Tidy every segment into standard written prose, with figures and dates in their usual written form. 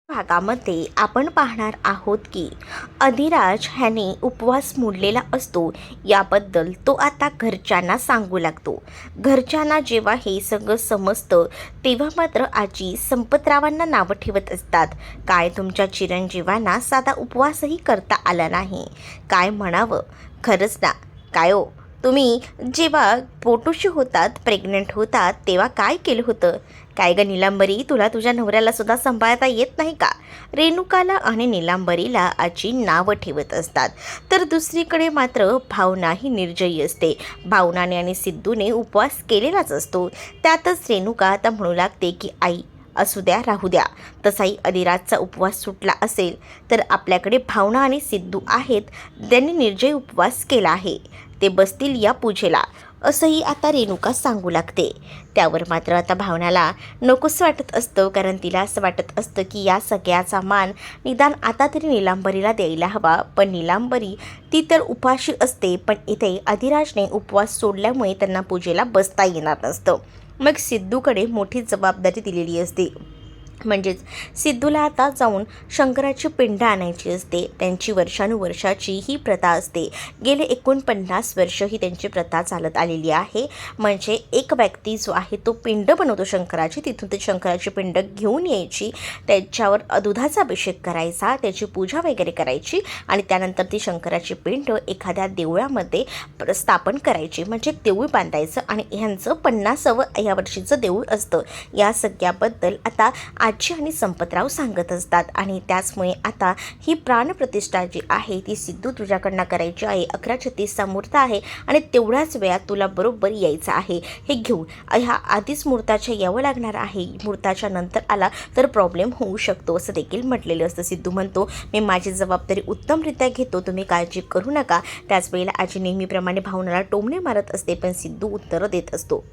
भागामध्ये आपण पाहणार आहोत की अधिराज ह्याने उपवास मोडलेला असतो. याबद्दल तो आता घरच्यांना सांगू लागतो. घरच्यांना जेव्हा हे सगळं समजतं तेव्हा मात्र आजी संपतरावांना नावं ठेवत असतात. काय तुमच्या चिरंजीवांना साधा उपवासही करता आला नाही, काय म्हणावं. खरंच ना. काय हो, तुम्ही जेव्हा पोटोशी होतात, प्रेग्नंट होतात, तेव्हा काय केलं होतं? काय ग निलांबरी, तुला तुझ्या नवऱ्याला सुद्धा सांभाळता येत नाही का? रेणुकाला आणि निलांबरीला आजी नावं ठेवत असतात. तर दुसरीकडे मात्र भावना ही निर्जयी असते. भावनाने आणि सिद्धूने उपवास केलेलाच असतो. त्यातच रेणुका आता म्हणू लागते की आई असू द्या, राहू द्या. तसाही अधिराजचा उपवास सुटला असेल तर आपल्याकडे भावना आणि सिद्धू आहेत, त्यांनी निर्जय उपवास केला आहे, ते बसतील या पूजेला, असंही आता रेणुका सांगू लागते. त्यावर मात्र आता भावनाला नकोसं वाटत असतं, कारण तिला असं वाटत असतं की या सगळ्याचा मान निदान आता तरी निलांबरीला द्यायला हवा. पण निलांबरी ती तर उपाशी असते, पण इथे अधिराजने उपवास सोडल्यामुळे त्यांना पूजेला बसता येणार नसतं. मग सिद्धूकडे मोठी जबाबदारी दिलेली असते. म्हणजेच सिद्धूला आता जाऊन शंकराची पिंड आणायची असते. त्यांची वर्षानुवर्षाची ही प्रथा असते. गेले 49 वर्ष ही त्यांची प्रथा चालत आलेली आहे. म्हणजे एक व्यक्ती जो आहे तो पिंड बनवतो शंकराची, तिथून ते शंकराची पिंड घेऊन यायची, त्याच्यावर दुधाचा अभिषेक करायचा, त्याची पूजा वगैरे करायची आणि त्यानंतर ती शंकराची पिंड एखाद्या देवळामध्ये स्थापन करायची, म्हणजे देऊळ बांधायचं. आणि ह्यांचं 50वं या वर्षीचं देऊळ असतं. या सगळ्याबद्दल आता आजी आणि संपतराव सांगत असतात. आणि त्याचमुळे आता ही प्राणप्रतिष्ठा जी आहे ती सिद्धू तुझ्याकडनं करायची आहे. 11:36चा मुहूर्त आहे आणि तेवढ्याच वेळात तुला बरोबर यायचं आहे. हे घेऊन ह्या आधीच मुहूर्ताच्या यावं लागणार आहे, मुहूर्ताच्या नंतर आला तर प्रॉब्लेम होऊ शकतो, असं देखील म्हटलेलं असतं. सिद्धू म्हणतो मी माझी जबाबदारी उत्तमरित्या घेतो, तुम्ही काळजी करू नका. त्याच वेळेला आजी नेहमीप्रमाणे भावनाला टोमणे मारत असते, पण सिद्धू उत्तरं देत असतो.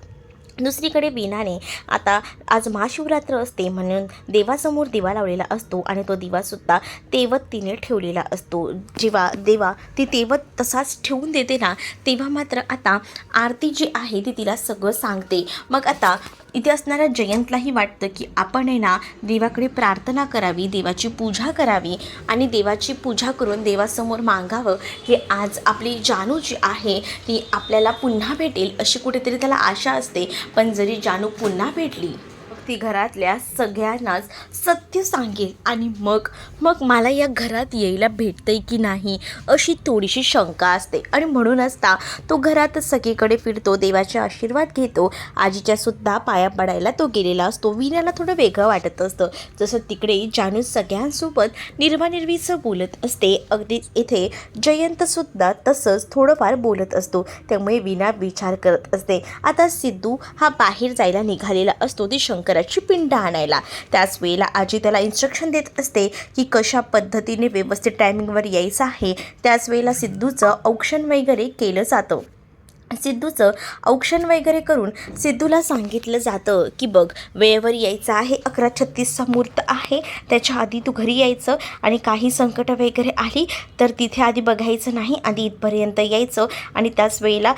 दुसरीकडे वीणाने आता आज महाशिवरात्र असते म्हणून देवासमोर दिवा लावलेला असतो आणि तो दिवासुद्धा तेवत तिने ठेवलेला असतो. जेव्हा देवा ती तेवत तसाच ठेवून देते ना, तेव्हा मात्र आता आरती जी आहे ती तिला सगळं सांगते. मग आता इथे असणाऱ्या जयंतलाही वाटतं की आपण आहे ना देवाकडे प्रार्थना करावी, देवाची पूजा करावी आणि देवाची पूजा करून देवासमोर मागावं की आज आपली जानू जी आहे ती आपल्याला पुन्हा भेटेल, अशी कुठेतरी त्याला आशा असते. पण जरी जानू पुन्हा भेटली ती घरातल्या सगळ्यांनाच सत्य सांगेल आणि मग मग मला या घरात यायला भेटतंय की नाही अशी थोडीशी शंका असते. आणि म्हणूनच तो घरातच सगळीकडे फिरतो, देवाचे आशीर्वाद घेतो. आजीच्या सुद्धा पाया पडायला तो गेलेला असतो. वीणाला थोडं वेगळं वाटत असतं, जसं तिकडे जानू सगळ्यांसोबत निर्वानिर्वीचं बोलत असते. अगदी इथे जयंतसुद्धा तसंच थोडंफार बोलत असतो. त्यामुळे वीणा विचार करत असते. आता सिद्धू हा बाहेर जायला निघालेला असतो ती शंकराची पिंड आणायला. त्याच वेळेला आजी त्याला इन्स्ट्रक्शन देत असते की कशा पद्धतीने व्यवस्थित टायमिंगवर यायचं आहे. त्याच वेळेला सिद्धूचं औक्षण वगैरे केलं जातं. सिद्धूचं औक्षण वगैरे करून सिद्धूला सांगितलं जातं की बघ वेळेवर यायचं आहे, 11:36चा मुहूर्त आहे, त्याच्या आधी तू घरी यायचं आणि काही संकट वगैरे आली तर तिथे आधी बघायचं नाही, आधी इथपर्यंत यायचं. आणि त्याच वेळेला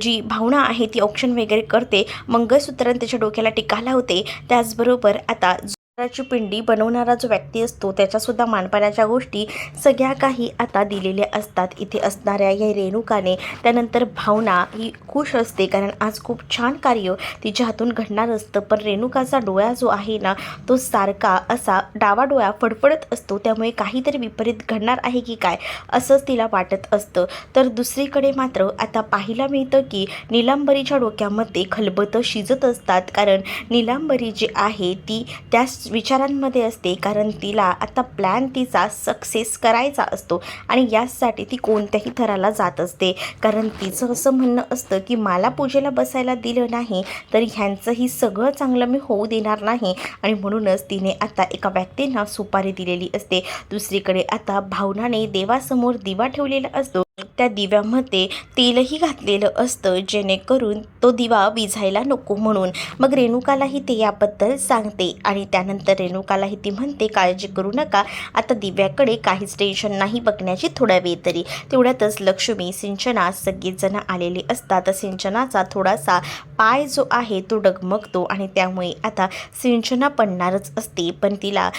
जी भावना आहे ती औक्षण वगैरे करते, मंगळसूत्र त्याच्या डोक्याला टिका लावते. त्याचबरोबर आता ची पिंडी बनवणारा जो व्यक्ती असतो त्याच्यासुद्धा मानपाण्याच्या गोष्टी सगळ्या काही आता दिलेल्या असतात इथे असणाऱ्या या रेणुकाने. त्यानंतर भावना ही खुश असते, कारण आज खूप छान कार्य तिच्या हातून घडणार असतं. पण रेणुकाचा डोळा जो आहे ना तो सारखा असा डावा डोळा फडफडत असतो, त्यामुळे काहीतरी विपरीत घडणार आहे की काय असंच तिला वाटत असतं. तर दुसरीकडे मात्र आता पाहायला मिळतं की निलांबरीच्या डोक्यामध्ये खलबतं शिजत असतात, कारण निलांबरी जी आहे ती त्याच विचारांमध्ये असते, कारण तिला आता प्लॅन तिचा सक्सेस करायचा असतो आणि यासाठी ती कोणत्याही थराला जात असते. कारण तिचं असं म्हणणं असतं की मला पूजेला बसायला दिलं नाही तर ह्यांचंही सगळं चांगलं मी होऊ देणार नाही, आणि म्हणूनच तिने आता एका व्यक्तींना सुपारी दिलेली असते. दुसरीकडे आता भावनाने देवासमोर दिवा ठेवलेला असतो. त्या दिव्यामध्ये तेलही घातलेलं असतं जेणेकरून तो दिवा विझायला नको म्हणून. मग रेणुकालाही ते याबद्दल सांगते आणि त्यानंतर रेणुकालाही ती म्हणते काळजी करू नका, आता दिव्याकडे काहीच टेन्शन नाही बघण्याची थोडा वेळ तरी. तेवढ्यातच लक्ष्मी, सिंचना सगळेजण आलेले असतात. सिंचनाचा थोडासा पाय जो आहे तो डगमगतो आणि त्यामुळे आता सिंचना पडणारच असते, पण तिला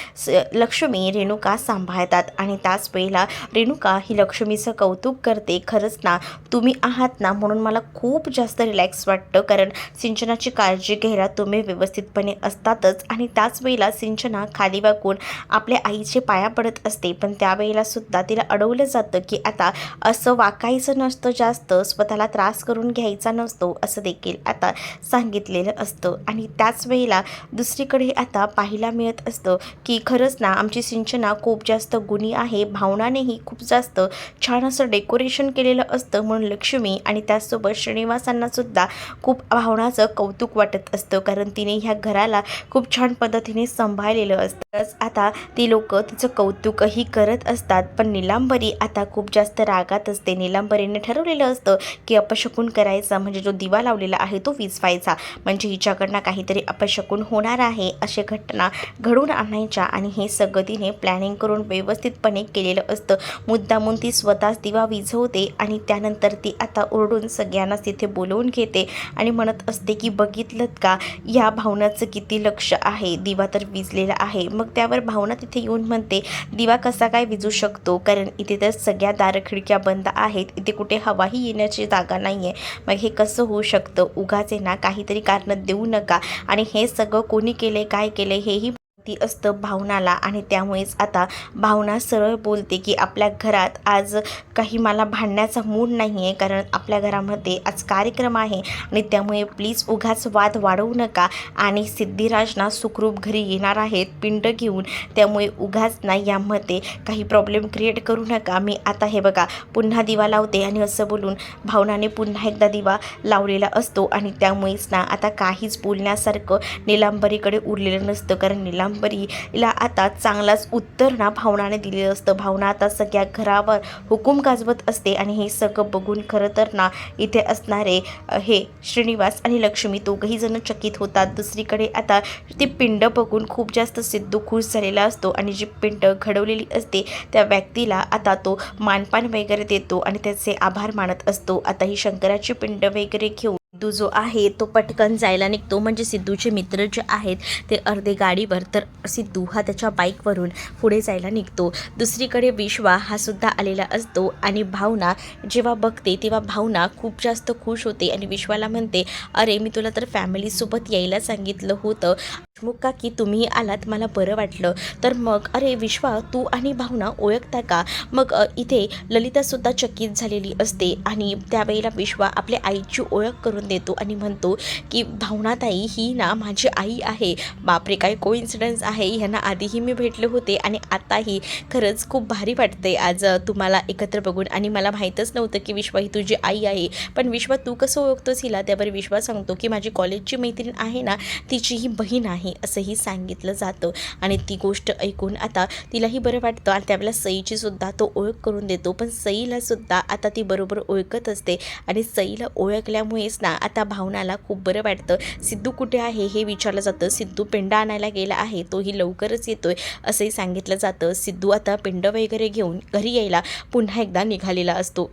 लक्ष्मी रेणुका सांभाळतात आणि त्याच वेळेला रेणुका ही लक्ष्मीचं कौतुक करते. खरंच ना, तुम्ही आहात ना म्हणून मला खूप जास्त रिलॅक्स वाटतं, कारण सिंचनाची काळजी घ्यायला तुम्ही व्यवस्थितपणे असतातच. आणि त्याच वेळेला सिंचना खाली वाकून आपल्या आईचे पाया पडत असते, पण त्यावेळेला सुद्धा तिला अडवलं जातं की आता असं वाकायचं नसतं, जास्त स्वतःला त्रास करून घ्यायचा नसतो असं देखील आता सांगितलेलं असतं. आणि त्याच वेळेला दुसरीकडे आता पाहायला मिळत असतं की खरंच ना आमची सिंचना खूप जास्त गुणी आहे. भावनानेही खूप जास्त छान असं डेकोरेशन केलेलं असतं, म्हणून लक्ष्मी आणि त्याचसोबत श्रीनिवासांना सुद्धा खूप भावनाचं कौतुक वाटत असतं, कारण तिने ह्या घराला खूप छान पद्धतीने सांभाळलेलं असतं. आता ती लोक तिचं कौतुकही करत असतात, पण नीलांबरी आता खूप जास्त रागात असते. नीलांबरीने ठरवलेलं असतं की अपशकुन करायचा, म्हणजे जो दिवा लावलेला आहे तो विझवायचा, म्हणजे हिच्याकडनं काहीतरी अपशकुन होणार आहे अशी घटना घडून आणायच्या. आणि हे सगळं तिने प्लॅनिंग करून व्यवस्थितपणे केलेलं असतं. मुद्दामून ती स्वतःच दिवा विझवते आणि त्यानंतर ती आता ओरडून सगळ्यांनाच तिथे बोलवून घेते आणि म्हणत असते की बघितलं का या भावनाचं किती लक्ष आहे, दिवा तर विझलेला आहे. मग त्यावर भावना तिथे येऊन म्हणते दिवा कसा काय विझू शकतो, कारण इथे तर सगळ्या दार खिडक्या बंद आहेत, इथे कुठे हवाही येण्याची जागा नाही आहे, मग हे कसं होऊ शकतं. उगाचे ना काहीतरी कारण देऊ नका. आणि हे सगळं कोणी केले, काय केले हेही ती असतं भावनाला. आणि त्यामुळेच आता भावना सरळ बोलते की आपल्या घरात आज काही मला भांडण्याचा मूड नाही आहे, कारण आपल्या घरामध्ये आज कार्यक्रम आहे आणि त्यामुळे प्लीज उगाच वाद वाढवू नका. आणि सिद्धिराज ना सुखरूप घरी येणार आहेत पिंड घेऊन, त्यामुळे उगाच ना यामध्ये काही प्रॉब्लेम क्रिएट करू नका. मी आता हे बघा पुन्हा दिवा लावते. आणि असं बोलून भावनाने पुन्हा एकदा दिवा लावलेला असतो आणि त्यामुळेच ना आता काहीच बोलण्यासारखं नीलांबरीकडे उरलेलं नसतं, कारण नीलांबरीला आता चांगलाच उत्तर ना भावनाने दिलेलं असतं. भावना आता सगळ्या घरावर हुकूम गाजवत असते आणि हे सगळं बघून खरं तर ना इथे असणारे हे श्रीनिवास आणि लक्ष्मी दोघंही जण चकित होतात. दुसरीकडे आता ती पिंड बघून खूप जास्त सिद्धू खुश झालेला असतो आणि जी पिंड घडवलेली असते त्या व्यक्तीला आता तो मानपान वगैरे देतो आणि त्याचे आभार मानत असतो. आता ही शंकराची पिंड वगैरे घेऊन सिद्धू जो आहे तो पटकन जायला निघतो, म्हणजे सिद्धूचे मित्र जे आहेत ते अर्धे गाडीवर, तर सिद्धू हा त्याच्या बाईकवरून पुढे जायला निघतो. दुसरीकडे विश्वा हा सुद्धा आलेला असतो आणि भावना जेव्हा बघते तेव्हा भावना खूप जास्त खुश होते आणि विश्वाला म्हणते अरे मी तुला तर फॅमिलीसोबत यायला सांगितलं होतं मुक्का की तुम्ही आलात, मला बरं वाटलं. तर मग अरे विश्वा तू आणि भावना ओळखता का. मग इथे ललितासुद्धा चकित झालेली असते आणि त्यावेळेला विश्वा आपल्या आईची ओळख करून देतो आणि म्हणतो की भावनाताई ही ना माझी आई आहे. बापरे काय कोइन्सिडन्स आहे, ह्यांना आधीही मी भेटले होते आणि आताही. खरंच खूप भारी वाटते आज तुम्हाला एकत्र बघून. आणि मला माहीतच नव्हतं की विश्वा ही तुझी आई आहे. पण विश्वा तू कसं ओळखतोस हिला. त्यावर विश्वा सांगतो की माझी कॉलेजची मैत्रीण आहे ना तिची ही बहीण आहे असंही सांगितलं जातं. आणि ती गोष्ट ऐकून आता तिलाही बरं वाटतं आणि त्यावेळेला सईची सुद्धा तो ओळख करून देतो. पण सईला सुद्धा आता ती बरोबर ओळखत असते आणि सईला ओळखल्यामुळेच ना आता भावनाला खूप बरं वाटतं. सिद्धू कुठे आहे हे विचारलं जातं. सिद्धू पिंड आणायला गेला आहे, तोही लवकरच येतोय असंही सांगितलं जातं. सिद्धू आता पिंड वगैरे घेऊन घरी यायला पुन्हा एकदा निघालेला असतो.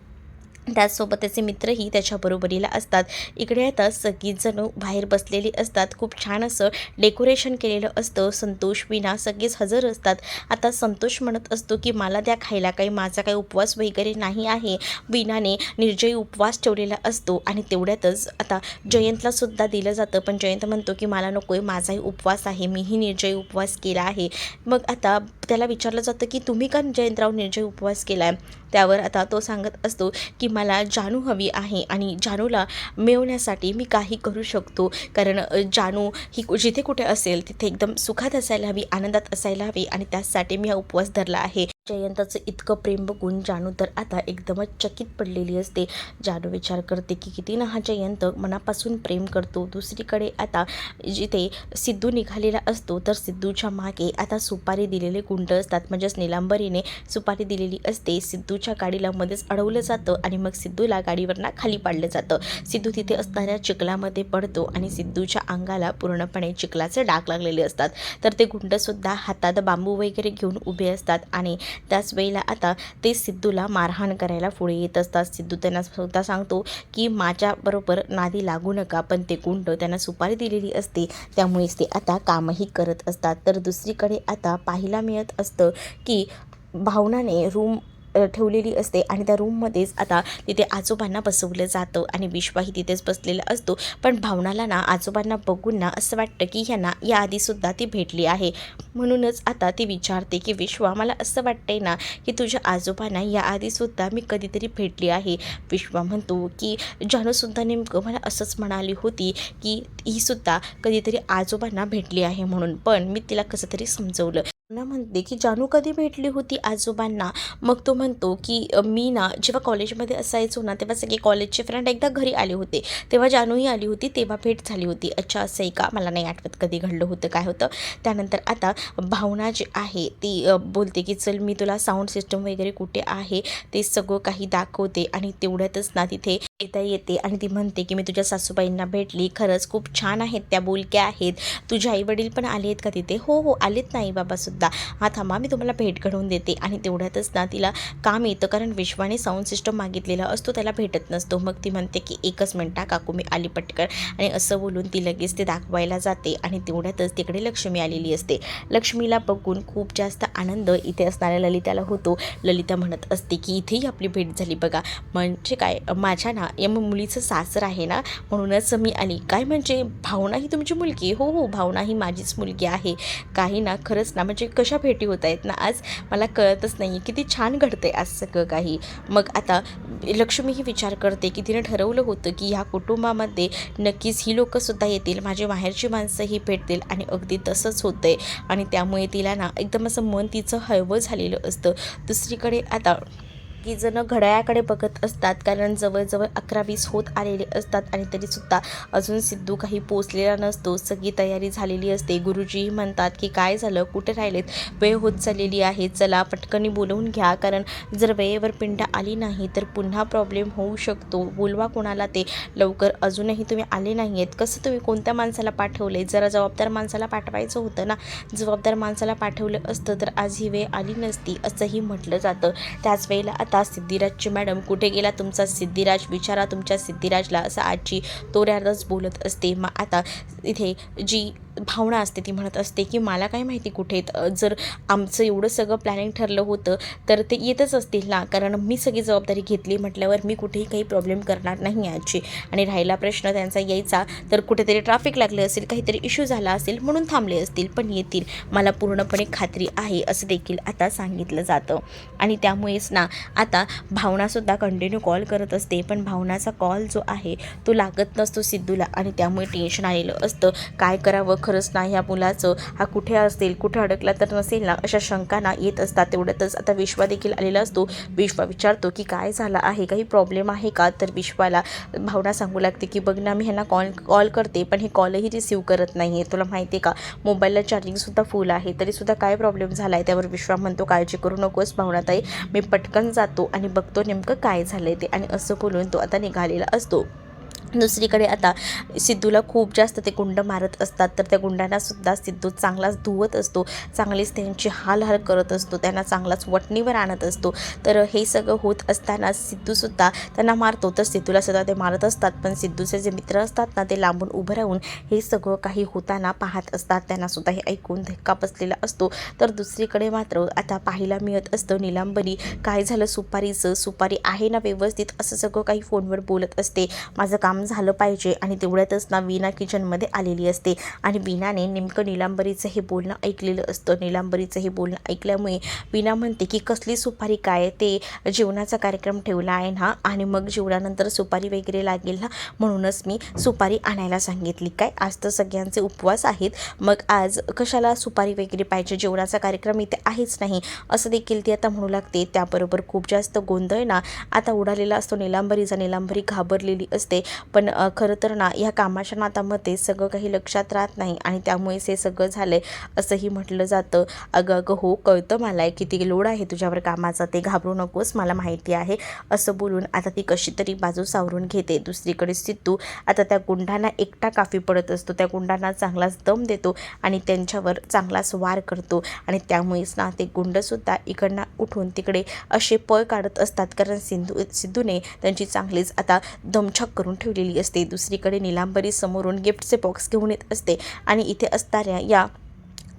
त्याचसोबत त्याचे मित्रही त्याच्या बरोबरीला असतात. इकडे आता सगळीजण बाहेर बसलेली असतात. खूप छान असं डेकोरेशन केलेलं असतं. संतोष विना सगळेच हजर असतात. आता संतोष म्हणत असतो की मला द्या खायला, काही माझा काही उपवास वगैरे नाही आहे. विनाने निर्जयी उपवास ठेवलेला असतो आणि तेवढ्यातच आता जयंतला सुद्धा दिलं जातं, पण जयंत म्हणतो की मला नको आहे, माझाही उपवास आहे, मीही निर्जयी उपवास केला आहे. मग आता त्याला विचारलं जातं की तुम्ही का जयंतराव निर्जयी उपवास केला आहे. त्यावर आता तो सांगत असतो की मला जानू हवी आहे आणि जानूला मिळवण्यासाठी मी काही करू शकतो, कारण जानू ही जिथे कुठे असेल तिथे एकदम सुखात असायला हवी, आनंदात असायला हवी आणि त्यासाठी मी हा उपवास धरला आहे. जयंताचं इतकं प्रेम बघून जानू तर आता एकदमच चकित पडलेली असते. जानू विचार करते की किती ना हा जयंत मनापासून प्रेम करतो. दुसरीकडे आता जिथे सिद्धू निघालेला असतो तर सिद्धूच्या मागे आता सुपारी दिलेले गुंड असतात. म्हणजेच निलांबरीने सुपारी दिलेली असते. सिद्धूच्या गाडीला मध्येच अडवलं जातं आणि मग सिद्धूला गाडीवरनं खाली पाडलं जातं. सिद्धू तिथे असणाऱ्या चिखलामध्ये पडतो आणि सिद्धूच्या अंगाला पूर्णपणे चिखलाचे डाग लागलेले असतात. तर ते गुंडसुद्धा हातात बांबू वगैरे घेऊन उभे असतात आणि त्याच वेळेला आता ते सिद्धूला मारहाण करायला पुढे येत असतात. सिद्धू त्यांना स्वतः सांगतो की माझ्याबरोबर नादी लागू नका, पण ते गुंड त्यांना सुपारी दिलेली असते त्यामुळेच ते आता कामही करत असतात. तर दुसरीकडे आता पाहायला मिळत असतं की भावनाने रूम ठेवलेली असते आणि त्या रूममध्येच आता तिथे आजोबांना बसवलं जातं आणि विश्वाही तिथेच बसलेला असतो. पण भावनाला ना आजोबांना बघून ना असं वाटतं की ह्यांना याआधीसुद्धा ती भेटली आहे. म्हणूनच आता ती विचारते की विश्वा, मला असं वाटतंय ना की तुझ्या आजोबांना याआधीसुद्धा मी कधीतरी भेटली आहे. विश्वा म्हणतो की जानूसुद्धा नेमकं मला असंच म्हणाली होती की हीसुद्धा कधीतरी आजोबांना भेटली आहे म्हणून, पण मी तिला कसं तरी समजवलं. ना म्हणते की जानू कधी भेटली होती आजोबांना. मग तो म्हणतो की मी ना जेव्हा कॉलेजमध्ये असायचो ना तेव्हा सगळे कॉलेजचे फ्रेंड एकदा घरी आले होते, तेव्हा जानूही आली होती, तेव्हा भेट झाली होती. अच्छा असं आहे का, मला नाही आठवत कधी घडलं होतं काय होतं. त्यानंतर आता भावना जी आहे ती बोलते की चल मी तुला साऊंड सिस्टम वगैरे कुठे आहे ते सगळं काही दाखवते आणि तेवढ्यातच ना तिथे येते आणि ती म्हणते की मी तुझ्या सासूबाईंना भेटली, खरंच खूप छान आहेत त्या, बोलक्या आहेत. तुझे आईवडील पण आले आहेत का तिथे. हो हो आलेत नाही बाबासुद्धा. हा थांबा मी तुम्हाला भेट घडवून देते. आणि तेवढ्यातच ना तिला काम येतं, कारण विश्वाने साऊंड सिस्टम मागितलेला असतो, त्याला भेटत नसतो. मग ती म्हणते की एकच मिनटा काकू मी आली पटकन, आणि असं बोलून ती लगेच ते दाखवायला जाते. आणि तेवढ्यातच तिकडे लक्ष्मी आलेली असते. लक्ष्मीला बघून खूप जास्त आनंद इथे असणाऱ्या ललिताला होतो. ललिता म्हणत असते की इथेही आपली भेट झाली बघा. म्हणजे काय, माझ्या ना या मुलीचं सासर आहे ना म्हणूनच मी आली. काय म्हणजे भावना ही तुमची मुलगी. हो हो भावना ही माझीच मुलगी आहे. काही ना खरंच ना म्हणजे कशा भेटी होत आहेत ना आज, मला कळतच नाही आहे किती छान घडते आज सगळं काही. मग आता लक्ष्मी ही विचार करते की तिने ठरवलं होतं की ह्या कुटुंबामध्ये नक्कीच ही लोकंसुद्धा येतील, माझी माहेरची माणसंही भेटतील, आणि अगदी तसंच होतं आहे. आणि त्यामुळे तिला ना एकदम असं मन तिचं हळवं झालेलं असतं. दुसरीकडे आता की जण घड्याळाकडे बघत असतात, कारण जवळजवळ 11:20 होत आलेले असतात आणि तरीसुद्धा अजून सिद्धू काही पोचलेला नसतो. सगळी तयारी झालेली असते. गुरुजीही म्हणतात की काय झालं, कुठे राहिलेत, वेळ होत चाललेली आहे, चला पटकनी बोलवून घ्या, कारण जर वेळेवर पिंड आली नाही तर पुन्हा प्रॉब्लेम होऊ शकतो. बोलवा कोणाला ते लवकर, अजूनही तुम्ही आले नाही आहेत. कसं तुम्ही कोणत्या माणसाला पाठवले, जरा जबाबदार माणसाला पाठवायचं होतं ना. जबाबदार माणसाला पाठवलं असतं तर आज ही वेळ आली नसती असंही म्हटलं जातं. त्याच वेळेला आता सिद्धिराजची मॅडम, कुठे गेला तुमचा सिद्धिराज, विचारा तुमच्या सिद्धिराजला, असं आजी तोऱ्यातच बोलत असते. मग आता इथे जी भावना असते ती म्हणत असते की मला काय माहिती कुठे आहेत, जर आमचं एवढं सगळं प्लॅनिंग ठरलं होतं तर ते येतच असतील ना, कारण मी सगळी जबाबदारी घेतली म्हटल्यावर मी कुठेही काही प्रॉब्लेम करणार नाही आजी. आणि राहिला प्रश्न त्यांचा यायचा तर कुठेतरी ट्रॅफिक लागलं असेल, काहीतरी इश्यू झाला असेल म्हणून थांबले असतील, पण येतील, मला पूर्णपणे खात्री आहे, असं देखील आता सांगितलं जातं. आणि त्यामुळेच ना आता भावनासुद्धा कंटिन्यू कॉल करत असते, पण भावनाचा कॉल जो आहे तो लागत नसतो सिद्धूला, आणि त्यामुळे टेन्शन आलेलं असतं. काय करावं खरंच ना ह्या मुलाचं, हा कुठे असेल, कुठे अडकला तर नसेल ना, अशा शंका ना येत असतात. तेवढ्यातच आता विश्वा देखील आलेला असतो. विश्वा विचारतो की काय झालं आहे, काही प्रॉब्लेम आहे का. तर विश्वाला भावना सांगू लागते की बघ ना, मी ह्यांना कॉल करते पण हे कॉलही रिसीव्ह करत नाही आहे, तुला माहिती आहे का, मोबाईलला चार्जिंगसुद्धा फुल आहे, तरीसुद्धा काय प्रॉब्लेम झाला आहे. त्यावर विश्वा म्हणतो काळजी करू नकोस भावनाताई, मी पटकन जातो आणि बघतो नेमकं काय झालं आहे ते. आणि असं बोलून तो आता निघालेला असतो. दुसरीकडे आता सिद्धूला खूप जास्त ते गुंड मारत असतात, तर त्या गुंडांनासुद्धा सिद्धू चांगलाच धुवत असतो, चांगलीच त्यांची हाल करत असतो, त्यांना चांगलाच वटणीवर आणत असतो. तर हे सगळं होत असताना सिद्धूसुद्धा त्यांना मारतो, तर सिद्धूला सुद्धा ते मारत असतात. पण सिद्धूचे जे मित्र असतात ना ते लांबून उभं राहून हे सगळं काही होताना पाहत असतात, त्यांनासुद्धा हे ऐकून धक्का बसलेला असतो. तर दुसरीकडे मात्र आता पाहायला मिळत असतं निलांबरी, काय झालं सुपारीचं, सुपारी आहे ना व्यवस्थित, असं सगळं काही फोनवर बोलत असते. माझं काम काम झालं पाहिजे. आणि तेवढ्यातच ना वीणा किचनमध्ये आलेली असते आणि वीणाने नेमकं नीलांबरीचं हे बोलणं ऐकलेलं असतं. नीलांबरीचं हे बोलणं ऐकल्यामुळे वीणा म्हणते की कसली सुपारी काय, ते जेवणाचा कार्यक्रम ठेवला आहे ना आणि मग जेवणानंतर सुपारी वगैरे लागेल ना, म्हणूनच मी सुपारी आणायला सांगितली. काय आज तर सगळ्यांचे उपवास आहेत, मग आज कशाला सुपारी वगैरे पाहिजे, जेवणाचा कार्यक्रम इथे आहेच नाही, असं देखील ती आता म्हणू लागते. त्याबरोबर खूप जास्त गोंधळ ना आता उडालेला असतो नीलांबरीचा. नीलांबरी घाबरलेली असते, पण खरं तर ना ह्या कामाच्या नादामध्ये सगळं काही लक्षात राहत नाही आणि त्यामुळेच हे सगळं झालंय असंही म्हटलं जातं. अगं अगं हो, कळतं मला किती लोड आहे तुझ्यावर कामाचा, ते घाबरू नकोस, मला माहिती आहे, असं बोलून आता ती कशी तरी बाजू सावरून घेते. दुसरीकडे सिद्धू आता त्या गुंडांना एकटा काफी पडत असतो. त्या गुंडांना चांगलाच दम देतो आणि त्यांच्यावर चांगलाच वार करतो आणि त्यामुळेच ना ते गुंडसुद्धा इकडनं उठून तिकडे असे पळ काढत असतात, कारण सिद्धूने त्यांची चांगलीच आता दमछाक करून ठेवलेली असते. दुसरीकडे नीलांबरी समोरून गिफ्टचे बॉक्स घेऊन येत असते आणि इथे असणाऱ्या या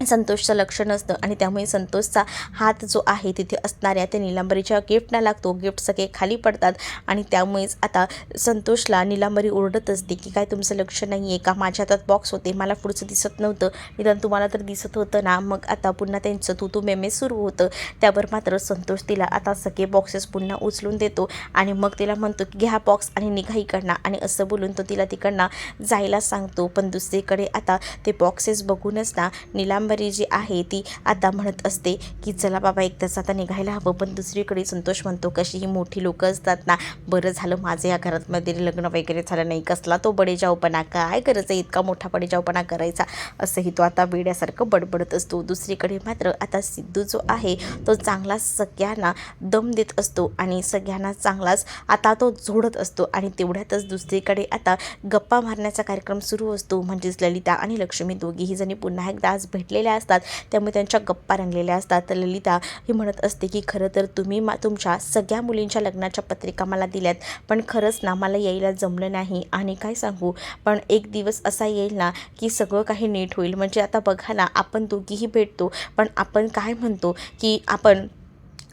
संतोषचं लक्ष नसतं आणि त्यामुळे संतोषचा हात जो आहे तिथे असणाऱ्या त्या नीलांबरीच्या गिफ्टला लागतो. गिफ्ट सगळे खाली पडतात आणि त्यामुळेच आता संतोषला नीलांबरी ओरडत असते की काय तुमचं लक्ष नाही आहे का, माझ्या हातात बॉक्स होते, मला पुढचं दिसत नव्हतं, निदान तुम्हाला तर दिसत होतं ना. मग आता पुन्हा त्यांचं तू मेमे सुरू होतं. त्यावर मात्र संतोष तिला आता सगळे बॉक्सेस पुन्हा उचलून देतो आणि मग तिला म्हणतो की घ्या बॉक्स आणि निघा इकडनं, आणि असं बोलून तो तिला तिकडनं जायला सांगतो. पण दुसरीकडे आता ते बॉक्सेस बघूनच ना नीलांबरी जी आहे ती आता म्हणत असते की चला बाबा एक तास आता निघायला हवं. पण दुसरीकडे संतोष म्हणतो कशी ही मोठी लोकं असतात ना, बरं झालं माझं या घरामध्ये लग्न वगैरे झालं नाही, कसला तो बडेजावपणा, काय गरज आहे इतका मोठा बडेजावपणा करायचा, असंही तो आता वेड्यासारखं बडबडत असतो. दुसरीकडे मात्र आता सिद्धू जो आहे तो चांगलाच सगळ्यांना दम देत असतो आणि सगळ्यांना चांगलाच आता तो झोडत असतो आणि तेवढ्यातच दुसरीकडे आता गप्पा मारण्याचा कार्यक्रम सुरू असतो. म्हणजेच ललिता आणि लक्ष्मी दोघीही जणी पुन्हा एकदा आज भेटलेल्या असतात, त्यामुळे त्यांच्या गप्पा रंगलेल्या असतात. तर ललिता ही म्हणत असते की खरं तर तुम्ही तुमच्या सगळ्या मुलींच्या लग्नाच्या पत्रिका मला दिल्यात, पण खरंच ना मला यायला जमलं नाही आणि काय सांगू, पण एक दिवस असा येईल ना की सगळं काही नीट होईल. म्हणजे आता बघा ना, आपण दोघीही भेटतो, पण आपण काय म्हणतो की आपण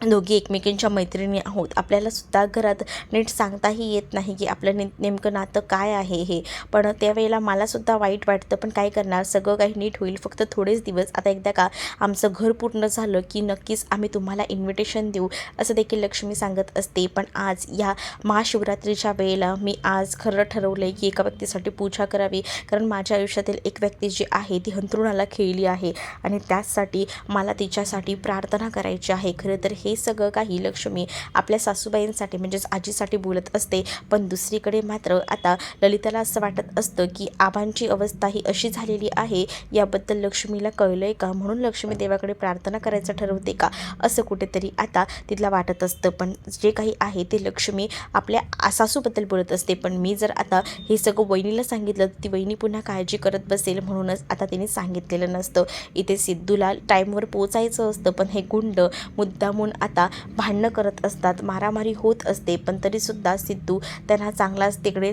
दोघी एकमेकींच्या मैत्रिणी आहोत, आपल्याला सुद्धा घरात नीट सांगताही येत नाही की आपलं नेमकं नातं काय आहे हे. पण त्यावेळेला मलासुद्धा वाईट वाटतं, पण काय करणार, सगळं काही नीट होईल, फक्त थोडेच दिवस. आता एकदा का आमचं घर पूर्ण झालं की नक्कीच आम्ही तुम्हाला इन्व्हिटेशन देऊ, असं देखील लक्ष्मी सांगत असते. पण आज या महाशिवरात्रीच्या वेळेला मी आज खरं ठरवलं आहे की एका व्यक्तीसाठी पूजा करावी, कारण माझ्या आयुष्यातील एक व्यक्ती जी आहे ती अंथरुणाला खेळली आहे आणि त्याचसाठी मला तिच्यासाठी प्रार्थना करायची आहे. खरं तर हे सगळं काही लक्ष्मी आपल्या सासूबाईंसाठी म्हणजेच आजीसाठी बोलत असते. पण दुसरीकडे मात्र आता ललिताला असं वाटत असतं की आबांची अवस्था ही अशी झालेली आहे, याबद्दल लक्ष्मीला कळलंय का, म्हणून लक्ष्मी देवाकडे प्रार्थना करायचं ठरवते का, असं कुठेतरी आता तिला वाटत असतं. पण जे काही आहे ते लक्ष्मी आपल्या सासूबद्दल बोलत असते. पण मी जर आता हे सगळं वहिनीला सांगितलं तर ती वहिनी पुन्हा काळजी करत बसेल, म्हणूनच आता तिने सांगितलेलं नसतं. इथे सिद्धूला टाईमवर पोचायचं असतं, पण हे गुंड मुद्दामून आता भांडणं करत असतात, मारामारी होत असते. पण तरीसुद्धा सिद्धू त्यांना चांगलाच तिकडे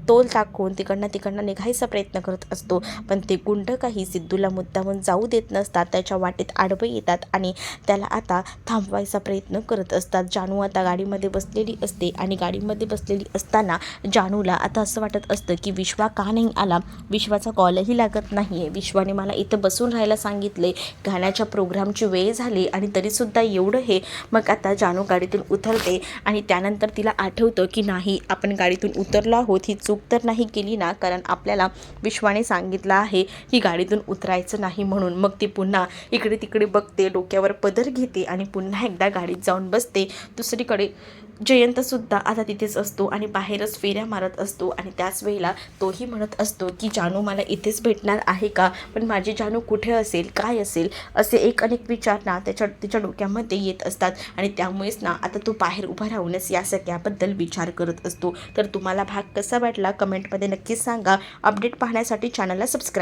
तोल टाकून तिकडनं निघायचा प्रयत्न करत असतो. पण ते गुंड काही सिद्धूला मुद्दामून जाऊ देत नसतात, त्याच्या वाटेत आडवं येतात आणि त्याला आता थांबवायचा प्रयत्न करत असतात. जानू आता गाडीमध्ये बसलेली असते आणि गाडीमध्ये बसलेली असताना जानूला आता असं वाटत असतं की विश्वा का नाही आला, विश्वाचा कॉलही लागत नाही आहे, विश्वाने मला इथं बसून राहायला सांगितले, गाण्याच्या प्रोग्रामची वेळ झाली आणि तरीसुद्धा एवढं हे. मग आता जानू गाडीतून उतरते आणि त्यानंतर तिला आठवतं की नाही, आपण गाडीतून उतरलो आहोत, ही चूक तर नाही केली ना, कारण आपल्याला विश्वाने सांगितलं आहे की गाडीतून उतरायचं नाही म्हणून. मग ती पुन्हा इकडे तिकडे बघते, डोक्यावर पदर घेते आणि पुन्हा एकदा गाडीत जाऊन बसते. दुसरीकडे जयंतसुद्धा आता तिथेच असतो आणि बाहेरच फेऱ्या मारत असतो आणि त्याच वेळेला तोही म्हणत असतो की जानू मला इथेच भेटणार आहे का, पण माझी जानू कुठे असेल, काय असेल, असे एक अनेक विचार ना तिच्या डोक्यामध्ये येत असतात आणि त्यामुळेच ना आता तो बाहेर उभा राहूनच या सगळ्याबद्दल विचार करत असतो. तर तुम्हाला भाग कसा वाटला कमेंटमध्ये नक्कीच सांगा. अपडेट पाहण्यासाठी चॅनलला सबस्क्राईब